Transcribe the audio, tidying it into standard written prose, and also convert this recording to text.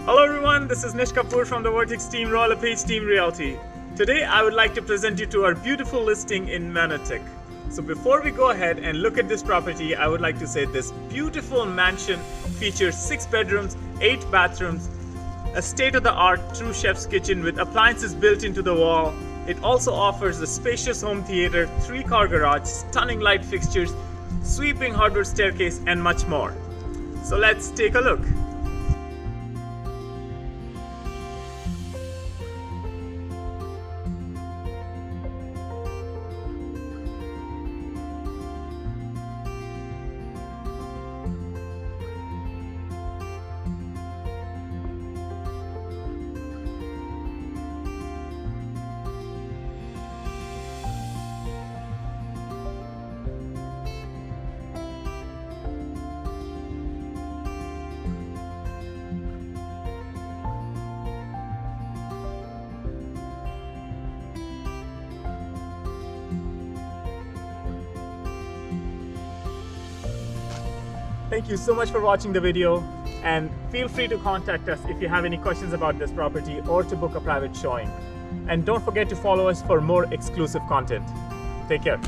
Hello everyone, this is Nish Kapoor from the Vertex team, TheVertexTeam Realty. Today I would like to present you to our beautiful listing in Vertex. So before we go ahead and look at this property, I would like to say this beautiful mansion features 6 bedrooms, 8 bathrooms, a state-of-the-art true chef's kitchen with appliances built into the wall. It also offers a spacious home theater, 3-car garage, stunning light fixtures, sweeping hardwood staircase, and much more. So let's take a look. Thank you so much for watching the video, and feel free to contact us if you have any questions about this property or to book a private showing. And don't forget to follow us for more exclusive content. Take care.